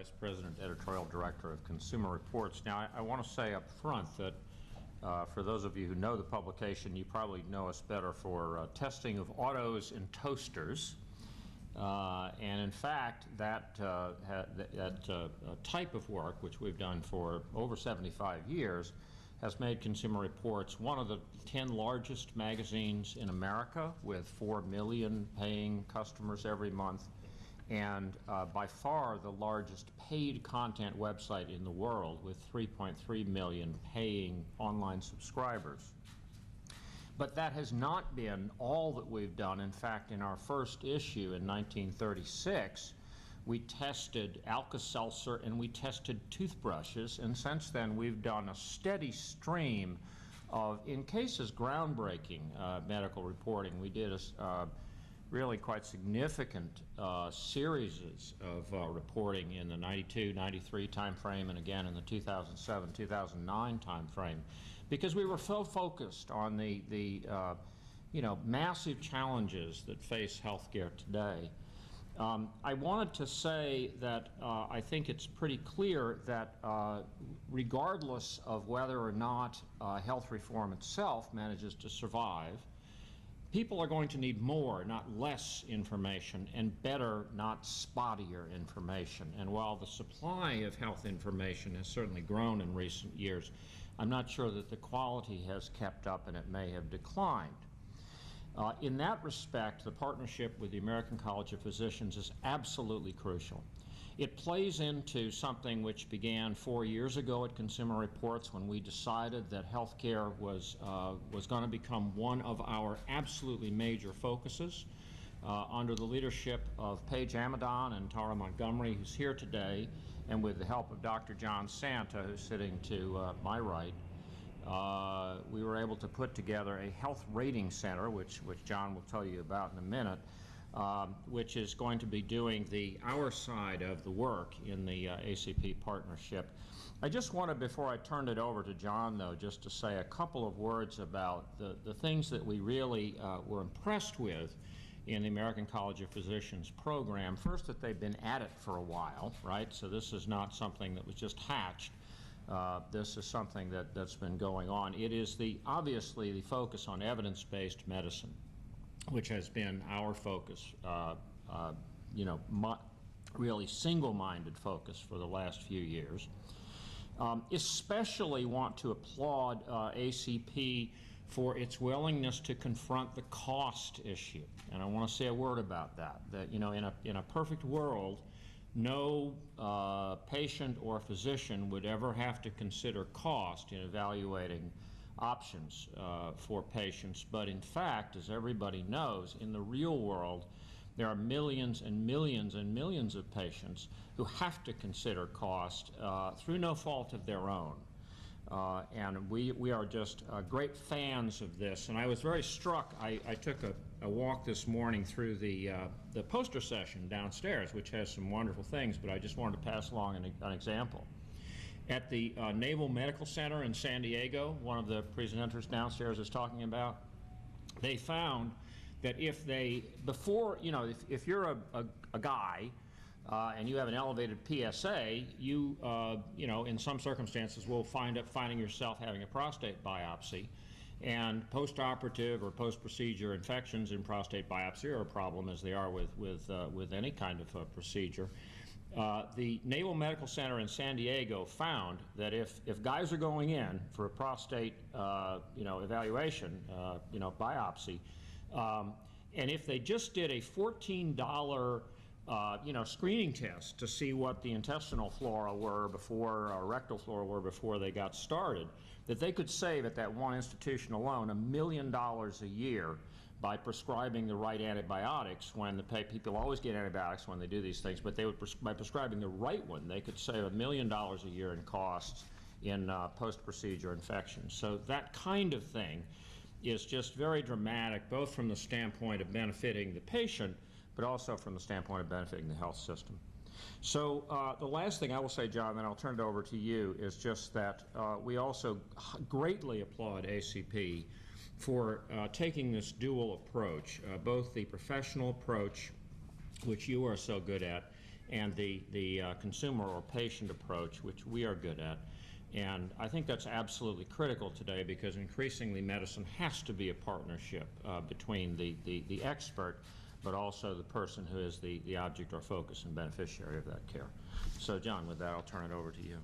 Vice President, Editorial Director of Consumer Reports. Now, I want to say up front that for those of you who know the publication, you probably know us better for testing of autos and toasters. And in fact, that type of work, which we've done for over 75 years, has made Consumer Reports one of the 10 largest magazines in America, with 4 million paying customers every month, and by far the largest paid content website in the world, with 3.3 million paying online subscribers. But that has not been all that we've done. In fact, in our first issue in 1936, we tested Alka-Seltzer and we tested toothbrushes, and since then we've done a steady stream of, in cases, groundbreaking medical reporting. We did a really quite significant series of reporting in the 92, 93 time frame, and again in the 2007, 2009 time frame, because we were so focused on the massive challenges that face healthcare today. I wanted to say that I think it's pretty clear that regardless of whether or not health reform itself manages to survive, people are going to need more, not less information, and better, not spottier information. And while the supply of health information has certainly grown in recent years, I'm not sure that the quality has kept up, and it may have declined. In that respect, the partnership with the American College of Physicians is absolutely crucial. It plays into something which began 4 years ago at Consumer Reports, when we decided that healthcare was going to become one of our absolutely major focuses. Under the leadership of Paige Amadon and Tara Montgomery, who's here today, and with the help of Dr. John Santa, who's sitting to my right, we were able to put together a health rating center, which John will tell you about in a minute, which is going to be doing our side of the work in the ACP partnership. I just wanted, before I turned it over to John, though, just to say a couple of words about the things that we really were impressed with in the American College of Physicians program. First, that they've been at it for a while, right? So this is not something that was just hatched. This is something that's been going on. It is obviously the focus on evidence-based medicine, which has been our focus, really single-minded focus for the last few years. Especially want to applaud ACP for its willingness to confront the cost issue. And I want to say a word about that. That, in a perfect world, no patient or physician would ever have to consider cost in evaluating options for patients. But in fact, as everybody knows, in the real world, there are millions and millions and millions of patients who have to consider cost through no fault of their own. And we are just great fans of this. And I was very struck. I took a walk this morning through the poster session downstairs, which has some wonderful things, but I just wanted to pass along an example. At the Naval Medical Center in San Diego, one of the presenters downstairs is talking about, they found that if you're a guy and you have an elevated PSA, you in some circumstances will finding yourself having a prostate biopsy, and post-operative or post-procedure infections in prostate biopsy are a problem, as they are with any kind of procedure. The Naval Medical Center in San Diego found that if guys are going in for a prostate evaluation, biopsy, and if they just did a $14 screening test to see what the intestinal flora were before, or rectal flora were before they got started, that they could save at that one institution alone $1 million a year by prescribing the right antibiotics. When people always get antibiotics when they do these things, but by prescribing the right one, they could save $1 million a year in costs in post-procedure infections. So that kind of thing is just very dramatic, both from the standpoint of benefiting the patient, but also from the standpoint of benefiting the health system. So the last thing I will say, John, then I'll turn it over to you, is just that we also greatly applaud ACP for taking this dual approach, both the professional approach, which you are so good at, and the consumer or patient approach, which we are good at. And I think that's absolutely critical today, because increasingly medicine has to be a partnership between the expert, but also the person who is the object or focus and beneficiary of that care. So, John, with that, I'll turn it over to you.